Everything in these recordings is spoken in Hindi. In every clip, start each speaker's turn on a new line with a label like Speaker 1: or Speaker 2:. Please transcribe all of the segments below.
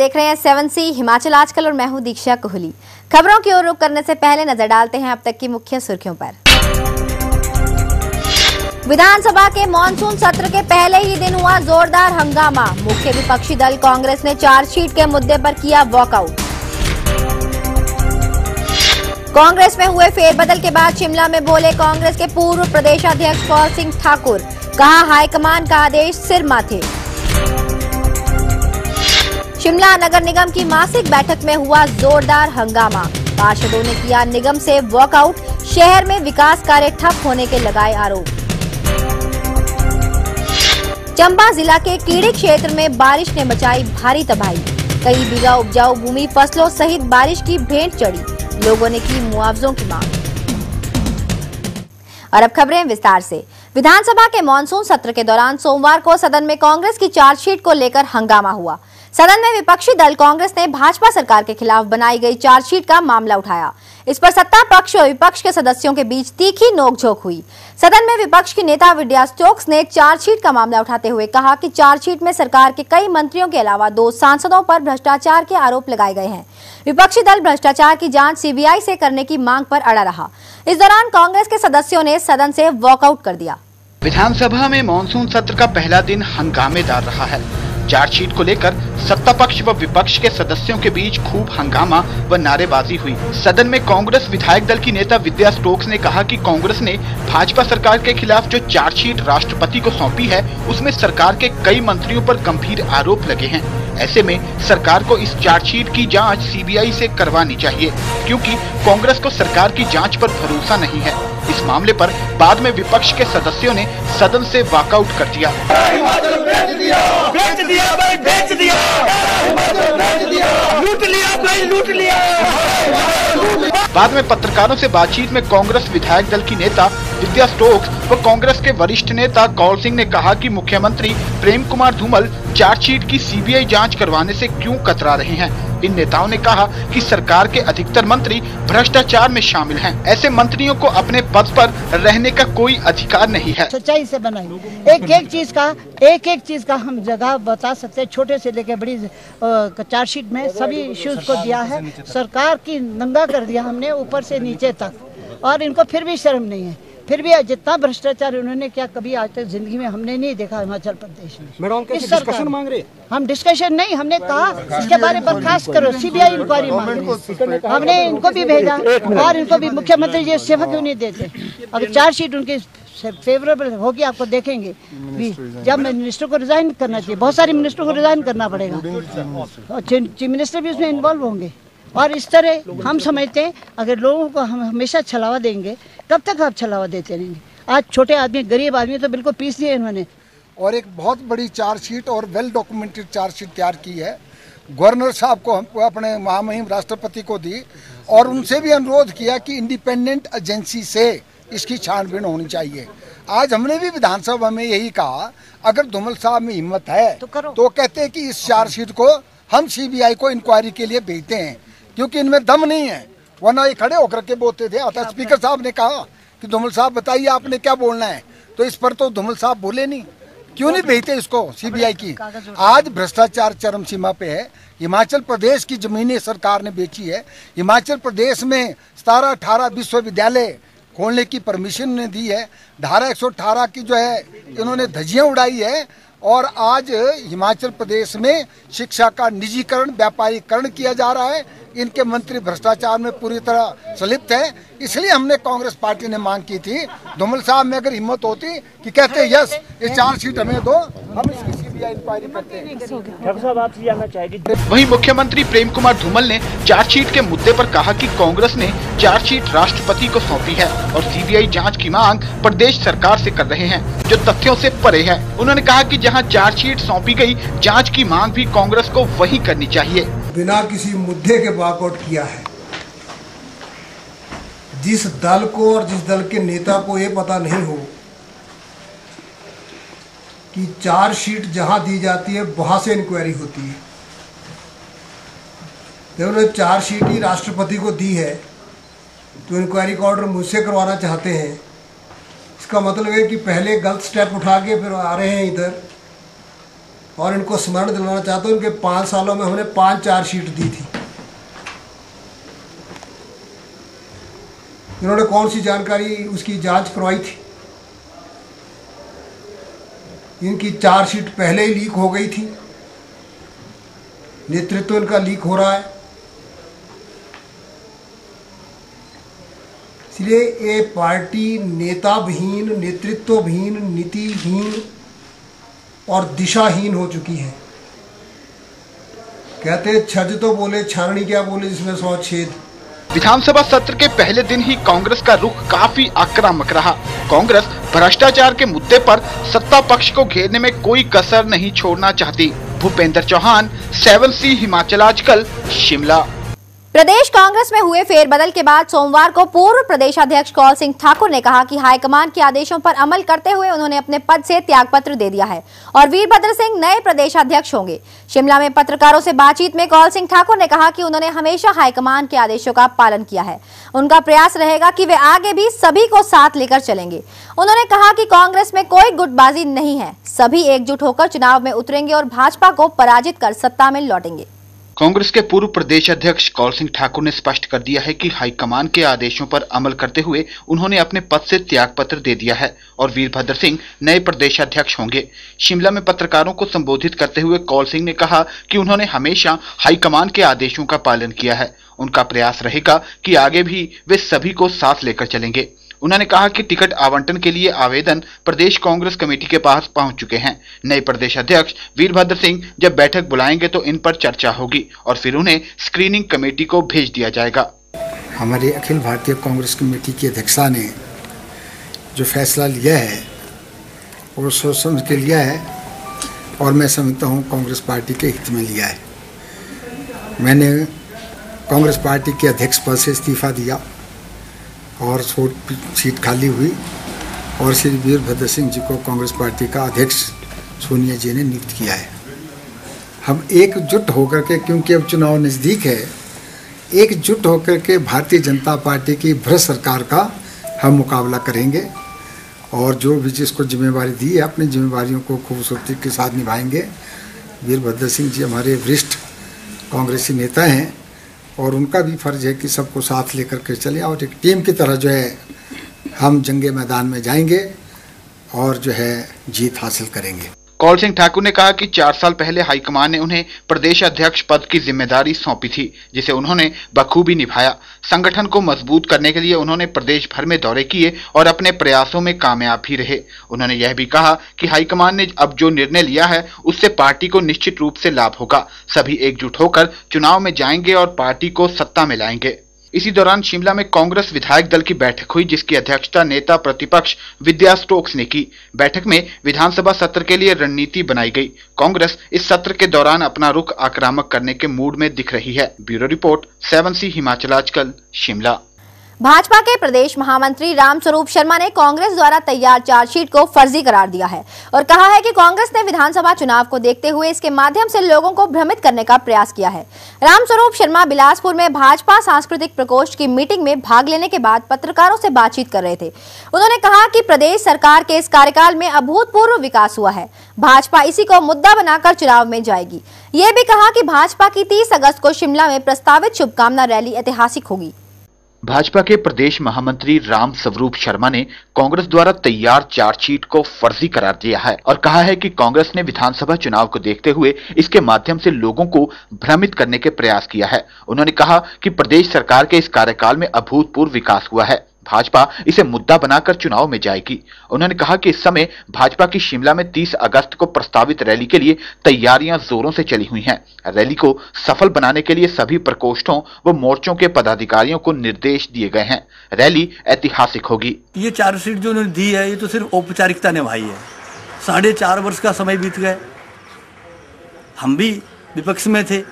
Speaker 1: देख रहे हैं 7C हिमाचल आजकल और मैं हूं दीक्षा कोहली। खबरों की ओर रुख करने से पहले नजर डालते हैं अब तक की मुख्य सुर्खियों पर। विधानसभा के मॉनसून सत्र के पहले ही दिन हुआ जोरदार हंगामा। मुख्य विपक्षी दल कांग्रेस ने चार्जशीट के मुद्दे पर किया वॉकआउट। कांग्रेस में हुए फेरबदल के बाद शिमला में बोले कांग्रेस के पूर्व प्रदेशाध्यक्ष कौल सिंह ठाकुर। कहा हाईकमान का आदेश सिर माथे। शिमला नगर निगम की मासिक बैठक में हुआ जोरदार हंगामा। पार्षदों ने किया निगम से वॉकआउट। शहर में विकास कार्य ठप होने के लगाए आरोप। चंबा जिला के कीड़ी क्षेत्र में बारिश ने मचाई भारी तबाही। कई बीघा उपजाऊ भूमि फसलों सहित बारिश की भेंट चढ़ी। लोगों ने की मुआवजों की मांग। और अब खबरें विस्तार से। विधानसभा के मॉनसून सत्र के दौरान सोमवार को सदन में कांग्रेस की चार्जशीट को लेकर हंगामा हुआ। सदन में विपक्षी दल कांग्रेस ने भाजपा सरकार के खिलाफ बनाई गई चार्जशीट का मामला उठाया। इस पर सत्ता पक्ष और विपक्ष के सदस्यों के बीच तीखी नोकझोंक हुई। सदन में विपक्ष की नेता विद्या स्टोक्स ने चार्जशीट का मामला उठाते हुए कहा कि चार्जशीट में सरकार के कई मंत्रियों के अलावा 2 सांसदों पर भ्रष्टाचार के आरोप लगाए गए हैं। विपक्षी दल भ्रष्टाचार की जांच सीबीआई से करने की मांग पर अड़ा रहा। इस दौरान कांग्रेस के सदस्यों ने सदन से वॉकआउट कर दिया।
Speaker 2: विधानसभा में मॉनसून सत्र का पहला दिन हंगामेदार रहा है। चार्जशीट को लेकर सत्ता पक्ष व विपक्ष के सदस्यों के बीच खूब हंगामा व नारेबाजी हुई। सदन में कांग्रेस विधायक दल की नेता विद्या स्टोक्स ने कहा कि कांग्रेस ने भाजपा सरकार के खिलाफ जो चार्जशीट राष्ट्रपति को सौंपी है उसमें सरकार के कई मंत्रियों पर गंभीर आरोप लगे हैं। ऐसे में सरकार को इस चार्जशीट की जांच सीबीआई से करवानी चाहिए, क्योंकि कांग्रेस को सरकार की जांच पर भरोसा नहीं है। इस मामले पर बाद में विपक्ष के सदस्यों ने सदन से वॉकआउट कर दिया। लूट लिया। बाद में पत्रकारों से बातचीत में कांग्रेस विधायक दल की नेता विद्या स्टोक्स व कांग्रेस के वरिष्ठ नेता कौल सिंह ने कहा कि मुख्यमंत्री प्रेम कुमार धूमल चार्जशीट की सीबीआई जांच करवाने से क्यों कतरा रहे हैं। इन नेताओं ने कहा कि सरकार के अधिकतर मंत्री भ्रष्टाचार में शामिल हैं। ऐसे मंत्रियों को अपने पद पर रहने का कोई अधिकार नहीं है।
Speaker 3: सच्चाई से बनाई एक एक चीज का हम जगह बता सकते हैं। छोटे से लेकर बड़ी चार्जशीट में सभी इश्यूज को दिया है। सरकार की नंगा कर दिया हमने ऊपर से नीचे तक, और इनको फिर भी शर्म नहीं है। फिर भी जितना भ्रष्टाचार उन्होंने किया कभी आज तक जिंदगी में हमने नहीं देखा हिमाचल प्रदेश में।
Speaker 4: मैडम कैसे डिस्कशन मांग रहे?
Speaker 3: हम डिस्कशन नहीं, हमने कहा इसके बारे में बर्खास्त करो, सीबीआई इंक्वायरी मांगे। हमने इनको भी भेजा और इनको भी मुख्यमंत्री जी इस्तीफा क्यों नहीं देते? अगर चार्जशीट उनकी फेवरेबल होगी आपको देखेंगे भी। जब मिनिस्टर को रिजाइन करना चाहिए, बहुत सारे मिनिस्टर को रिजाइन करना पड़ेगा, चीफ मिनिस्टर भी उसमें इन्वॉल्व होंगे। और इस तरह हम समझते हैं अगर लोगों को हम हमेशा छलावा देंगे, कब तक आप छलावा देते रहेंगे? आज छोटे आदमी गरीब आदमी तो बिल्कुल पीस दिए इन्होंने।
Speaker 5: और एक बहुत बड़ी चार्जशीट और वेल डॉक्यूमेंटेड चार्जशीट तैयार की है। गवर्नर साहब को हम अपने महामहिम राष्ट्रपति को दी और उनसे भी अनुरोध किया कि इंडिपेंडेंट एजेंसी से इसकी छानबीन होनी चाहिए। आज हमने भी विधानसभा में यही कहा, अगर धूमल साहब में हिम्मत है तो कहते हैं कि इस चार्जशीट को हम सीबीआई को इंक्वायरी के लिए भेजते हैं, क्योंकि इनमें दम नहीं है। वरना ये खड़े होकर के बोलते थे। अतः स्पीकर साहब ने कहा कि धूमल साहब बताइए आपने क्या बोलना है, तो इस पर तो धूमल साहब बोले नहीं। क्यों नहीं भेजते इसको सीबीआई की? आज भ्रष्टाचार चरम सीमा पे है। हिमाचल प्रदेश की जमीनें सरकार ने बेची है। हिमाचल प्रदेश में 17-18 विश्वविद्यालय खोलने की परमिशन ने दी है। धारा 118 की जो है इन्होंने धज्जियां उड़ाई है। और आज हिमाचल प्रदेश में शिक्षा का निजीकरण, व्यापारीकरण किया जा रहा है। इनके मंत्री भ्रष्टाचार में पूरी तरह संलिप्त है। इसलिए हमने कांग्रेस पार्टी ने मांग की थी, धूमल साहब में अगर हिम्मत होती कि कहते यस ये चार्जशीट हमें दो, हम इसकी सीबीआई इंक्वायरी करते हैं।
Speaker 2: वहीं मुख्यमंत्री प्रेम कुमार धूमल ने चार्जशीट के मुद्दे पर कहा कि कांग्रेस ने चार्जशीट राष्ट्रपति को सौंपी है और सीबीआई जांच की मांग प्रदेश सरकार से कर रहे हैं, जो तथ्यों से परे है। उन्होंने कहा कि जहां चार्जशीट सौंपी गई, जांच की मांग भी कांग्रेस को वही करनी चाहिए।
Speaker 6: बिना किसी मुद्दे के वॉकआउट किया है। जिस दल को और जिस दल के नेता को ये पता नहीं हो कि चार्जशीट जहां दी जाती है वहां से इंक्वायरी होती है, जब उन्होंने चार्जशीट ही राष्ट्रपति को दी है तो इंक्वायरी का ऑर्डर मुझसे करवाना चाहते हैं। इसका मतलब है कि पहले गलत स्टेप उठा के फिर आ रहे हैं इधर और इनको स्मरण दिलाना चाहता हूँ, इनके 5 सालों में हमने 5 चार्जशीट दी थी। इन्होंने कौन सी जानकारी उसकी जांच करवाई थी? इनकी चार्जशीट पहले ही लीक हो गई थी, नेतृत्व इनका लीक हो रहा है। इसलिए ये पार्टी नेताविहीन, नेतृत्वहीन, नीतिहीन और दिशाहीन हो चुकी है। कहते छज तो बोले छारणी क्या बोले जिसमें 100 छेद।
Speaker 2: विधानसभा सत्र के पहले दिन ही कांग्रेस का रुख काफी आक्रामक रहा। कांग्रेस भ्रष्टाचार के मुद्दे पर सत्ता पक्ष को घेरने में कोई कसर नहीं छोड़ना चाहती। भूपेंद्र चौहान, 7C हिमाचल आजकल, शिमला।
Speaker 1: प्रदेश कांग्रेस में हुए फेरबदल के बाद सोमवार को पूर्व प्रदेशाध्यक्ष कौल सिंह ठाकुर ने कहा कि हाईकमान के आदेशों पर अमल करते हुए उन्होंने अपने पद से त्यागपत्र दे दिया है और वीरभद्र सिंह नए प्रदेशाध्यक्ष होंगे। शिमला में पत्रकारों से बातचीत में कौल सिंह ठाकुर ने कहा कि उन्होंने हमेशा हाईकमान के आदेशों का पालन किया है। उनका प्रयास रहेगा कि वे आगे भी सभी को साथ लेकर चलेंगे। उन्होंने कहा कि कांग्रेस में कोई गुटबाजी नहीं है, सभी एकजुट होकर चुनाव में उतरेंगे और भाजपा को पराजित कर सत्ता में लौटेंगे।
Speaker 2: कांग्रेस के पूर्व प्रदेश अध्यक्ष कौल सिंह ठाकुर ने स्पष्ट कर दिया है कि हाईकमान के आदेशों पर अमल करते हुए उन्होंने अपने पद से त्यागपत्र दे दिया है और वीरभद्र सिंह नए प्रदेशाध्यक्ष होंगे। शिमला में पत्रकारों को संबोधित करते हुए कौल सिंह ने कहा कि उन्होंने हमेशा हाईकमान के आदेशों का पालन किया है। उनका प्रयास रहेगा कि आगे भी वे सभी को साथ लेकर चलेंगे। उन्होंने कहा कि टिकट आवंटन के लिए आवेदन प्रदेश कांग्रेस कमेटी के पास पहुंच चुके हैं। नए प्रदेश अध्यक्ष वीरभद्र सिंह जब बैठक बुलाएंगे तो इन पर चर्चा होगी और फिर उन्हें स्क्रीनिंग कमेटी को भेज दिया जाएगा।
Speaker 5: हमारी अखिल भारतीय कांग्रेस कमेटी की अध्यक्षा ने जो फैसला लिया है वो सोच समझ के लिया है और मैं समझता हूँ कांग्रेस पार्टी के हित में लिया है। मैंने कांग्रेस पार्टी के अध्यक्ष पद से इस्तीफा दिया और सीट खाली हुई और श्री वीरभद्र सिंह जी को कांग्रेस पार्टी का अध्यक्ष सोनिया जी ने नियुक्त किया है। हम एकजुट होकर के, क्योंकि अब चुनाव नज़दीक है, एकजुट होकर के भारतीय जनता पार्टी की भ्रष्ट सरकार का हम मुकाबला करेंगे और जो भी जिसको जिम्मेवारी दी है अपनी जिम्मेवारियों को खूबसूरती के साथ निभाएंगे। वीरभद्र सिंह जी हमारे वरिष्ठ कांग्रेसी नेता हैं और उनका भी फर्ज है कि सबको साथ लेकर के चले और एक टीम की तरह जो है हम जंगे मैदान में जाएंगे और जो है जीत हासिल करेंगे।
Speaker 2: कौल सिंह ठाकुर ने कहा कि 4 साल पहले हाईकमान ने उन्हें प्रदेश अध्यक्ष पद की जिम्मेदारी सौंपी थी, जिसे उन्होंने बखूबी निभाया। संगठन को मजबूत करने के लिए उन्होंने प्रदेश भर में दौरे किए और अपने प्रयासों में कामयाब भी रहे। उन्होंने यह भी कहा कि हाईकमान ने अब जो निर्णय लिया है उससे पार्टी को निश्चित रूप से लाभ होगा। सभी एकजुट होकर चुनाव में जाएंगे और पार्टी को सत्ता में लाएंगे। इसी दौरान शिमला में कांग्रेस विधायक दल की बैठक हुई, जिसकी अध्यक्षता नेता प्रतिपक्ष विद्या स्टोक्स ने की। बैठक में विधानसभा सत्र के लिए रणनीति बनाई गई। कांग्रेस इस सत्र के दौरान अपना रुख आक्रामक करने के मूड में दिख रही है। ब्यूरो रिपोर्ट, 7C हिमाचल आजकल, शिमला।
Speaker 1: भाजपा के प्रदेश महामंत्री रामस्वरूप शर्मा ने कांग्रेस द्वारा तैयार चार्जशीट को फर्जी करार दिया है और कहा है कि कांग्रेस ने विधानसभा चुनाव को देखते हुए इसके माध्यम से लोगों को भ्रमित करने का प्रयास किया है। रामस्वरूप शर्मा बिलासपुर में भाजपा सांस्कृतिक प्रकोष्ठ की मीटिंग में भाग लेने के बाद पत्रकारों से बातचीत कर रहे थे। उन्होंने कहा कि प्रदेश सरकार के इस कार्यकाल में अभूतपूर्व विकास हुआ है। भाजपा इसी को मुद्दा बनाकर चुनाव में जाएगी। ये भी कहा कि भाजपा की 30 अगस्त को शिमला में प्रस्तावित शुभकामना रैली ऐतिहासिक होगी।
Speaker 2: भाजपा के प्रदेश महामंत्री रामस्वरूप शर्मा ने कांग्रेस द्वारा तैयार चार्जशीट को फर्जी करार दिया है और कहा है कि कांग्रेस ने विधानसभा चुनाव को देखते हुए इसके माध्यम से लोगों को भ्रमित करने के प्रयास किया है। उन्होंने कहा कि प्रदेश सरकार के इस कार्यकाल में अभूतपूर्व विकास हुआ है। भाजपा इसे मुद्दा बनाकर चुनाव में जाएगी। उन्होंने कहा कि इस समय भाजपा की शिमला में 30 अगस्त को प्रस्तावित रैली के लिए तैयारियां जोरों से चली हुई हैं। रैली को सफल बनाने के लिए सभी प्रकोष्ठों व मोर्चों के पदाधिकारियों को निर्देश दिए गए हैं। रैली ऐतिहासिक होगी।
Speaker 4: ये चार्जशीट जो उन्होंने दी है ये तो सिर्फ औपचारिकता निभाई है। 4.5 वर्ष का समय बीत गए, हम भी विपक्ष में थे।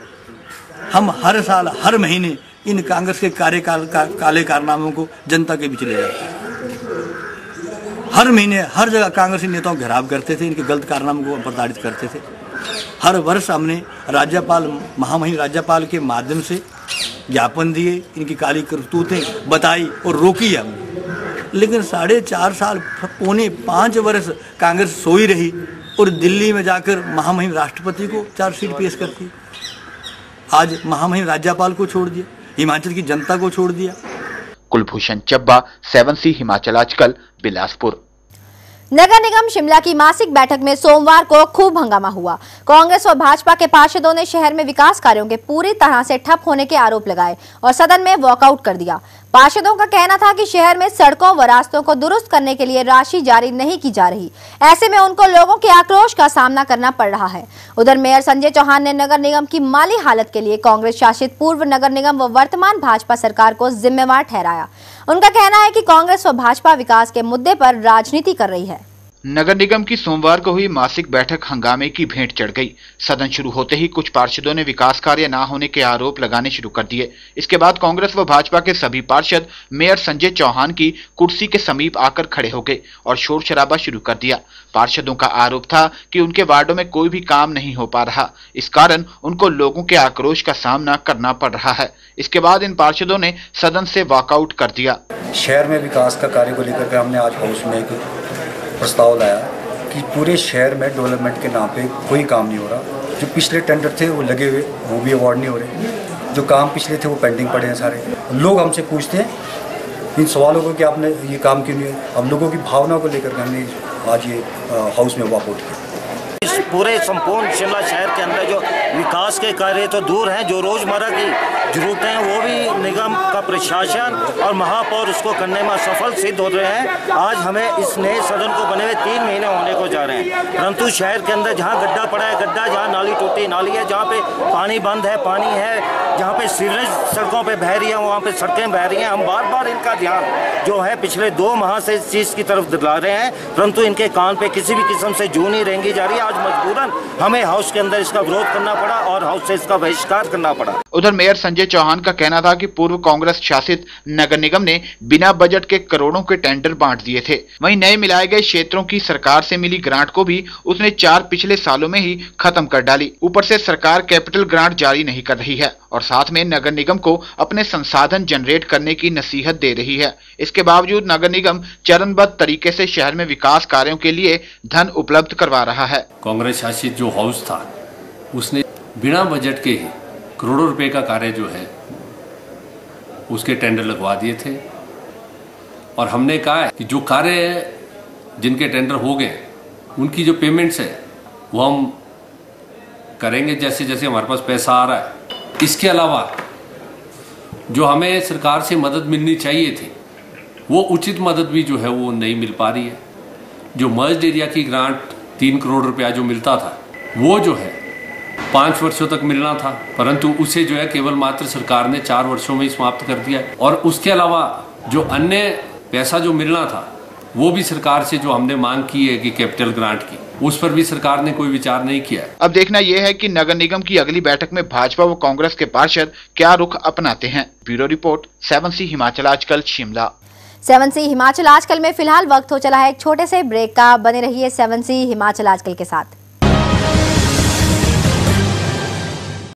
Speaker 4: हम हर साल हर महीने इन कांग्रेस के कार्यकाल का काले कारनामों को जनता के बीच ले जाते हैं। हर महीने हर जगह कांग्रेसी नेताओं घेराव करते थे, इनके गलत कारनामों को प्रताड़ित करते थे। हर वर्ष हमने राज्यपाल, महामहिम राज्यपाल के माध्यम से ज्ञापन दिए, इनकी काली करतूतें बताई और रोकी हमने। लेकिन 4.5 साल, 4.25 वर्ष कांग्रेस सोई रही और दिल्ली में जाकर महामहिम राष्ट्रपति को चार्जशीट पेश करती। आज महामहिम राज्यपाल को छोड़ दिया, हिमाचल की जनता को छोड़ दिया।
Speaker 2: कुलभूषण चब्बा, 7C हिमाचल आजकल, बिलासपुर।
Speaker 1: नगर निगम शिमला की मासिक बैठक में सोमवार को खूब हंगामा हुआ। कांग्रेस और भाजपा के पार्षदों ने शहर में विकास कार्यों के पूरी तरह से ठप होने के आरोप लगाए और सदन में वॉकआउट कर दिया। पार्षदों का कहना था कि शहर में सड़कों व रास्तों को दुरुस्त करने के लिए राशि जारी नहीं की जा रही, ऐसे में उनको लोगों के आक्रोश का सामना करना पड़ रहा है। उधर मेयर संजय चौहान ने नगर निगम की माली हालत के लिए कांग्रेस शासित पूर्व नगर निगम व वर्तमान भाजपा सरकार को जिम्मेवार ठहराया। उनका कहना है कि कांग्रेस व भाजपा विकास के मुद्दे पर राजनीति कर रही है।
Speaker 2: नगर निगम की सोमवार को हुई मासिक बैठक हंगामे की भेंट चढ़ गई। सदन शुरू होते ही कुछ पार्षदों ने विकास कार्य न होने के आरोप लगाने शुरू कर दिए। इसके बाद कांग्रेस व भाजपा के सभी पार्षद मेयर संजय चौहान की कुर्सी के समीप आकर खड़े हो गए और शोर शराबा शुरू कर दिया। पार्षदों का आरोप था कि उनके वार्डों में कोई भी काम नहीं हो पा रहा, इस कारण उनको लोगों के आक्रोश का सामना करना पड़ रहा है। इसके बाद इन पार्षदों ने सदन से वॉकआउट कर दिया।
Speaker 7: शहर में विकास का कार्य को लेकर हमने आज हाउस में एक प्रस्ताव लाया कि पूरे शहर में डेवलपमेंट के नाम पे कोई काम नहीं हो रहा। जो पिछले टेंडर थे वो लगे हुए, वो भी अवार्ड नहीं हो रहे। जो काम पिछले थे वो पेंडिंग पड़े हैं सारे। लोग हमसे पूछते हैं इन सवालों को कि आपने ये काम क्यों नहीं है। अब लोगों की भावना को लेकर हमने आज ये हाउस में वॉकआउट किया।
Speaker 8: इस पूरे संपूर्ण शिमला शहर के अंदर जो विकास के कार्य तो दूर हैं, जो रोजमर्रा की जरूरतें हैं वो भी निगम का प्रशासन और महापौर उसको करने में असफल सिद्ध हो रहे हैं। आज हमें इस नए सदन को बने हुए 3 महीने होने को जा रहे हैं, परंतु शहर के अंदर जहाँ गड्ढा पड़ा है गड्ढा, जहाँ नाली टूटी नाली है, जहाँ पे पानी बंद है पानी है, जहाँ पे सीवरेज सड़कों पे बह रही है वहाँ पे सड़कें बह रही हैं। हम बार बार इनका ध्यान जो है पिछले 2 माह से इस चीज़ की तरफ दिला रहे हैं, परंतु इनके कान पे किसी भी किस्म से जू नहीं रेंगी जा रही है। आज मजबूरन हमें हाउस के अंदर इसका विरोध करना पड़ा और हाउस से इसका बहिष्कार करना पड़ा।
Speaker 2: उधर मेयर संजय चौहान का कहना था कि पूर्व कांग्रेस शासित नगर निगम ने बिना बजट के करोड़ों के टेंडर बांट दिए थे। वहीं नए मिलाए गए क्षेत्रों की सरकार से मिली ग्रांट को भी उसने 4 पिछले सालों में ही खत्म कर डाली। ऊपर से सरकार कैपिटल ग्रांट जारी नहीं कर रही है और साथ में नगर निगम को अपने संसाधन जनरेट करने की नसीहत दे रही है। इसके बावजूद नगर निगम चरणबद्ध तरीके से शहर में विकास कार्यों के लिए धन उपलब्ध करवा रहा है।
Speaker 9: कांग्रेस शासित जो हाउस था उसने बिना बजट के ही करोड़ों रुपए का कार्य जो है उसके टेंडर लगवा दिए थे और हमने कहा है कि जो कार्य जिनके टेंडर हो गए उनकी जो पेमेंट्स है वो हम करेंगे जैसे जैसे हमारे पास पैसा आ रहा है। इसके अलावा जो हमें सरकार से मदद मिलनी चाहिए थी वो उचित मदद भी जो है वो नहीं मिल पा रही है। जो मर्ज्ड एरिया की ग्रांट 3 करोड़ रुपया जो मिलता था वो जो है 5 वर्षों तक मिलना था, परंतु उसे जो है केवल मात्र सरकार ने 4 वर्षों में ही समाप्त कर दिया है। और उसके अलावा जो अन्य पैसा जो मिलना था वो भी सरकार से जो हमने मांग की है कि कैपिटल ग्रांट की, उस पर भी सरकार ने कोई विचार नहीं किया है।
Speaker 2: अब देखना यह है कि नगर निगम की अगली बैठक में भाजपा व कांग्रेस के पार्षद क्या रुख अपनाते हैं। ब्यूरो रिपोर्ट, 7C हिमाचल आजकल, शिमला।
Speaker 1: 7C हिमाचल आजकल में फिलहाल वक्त हो चला है एक छोटे से ब्रेक का। बने रहिए 7C हिमाचल आजकल के साथ।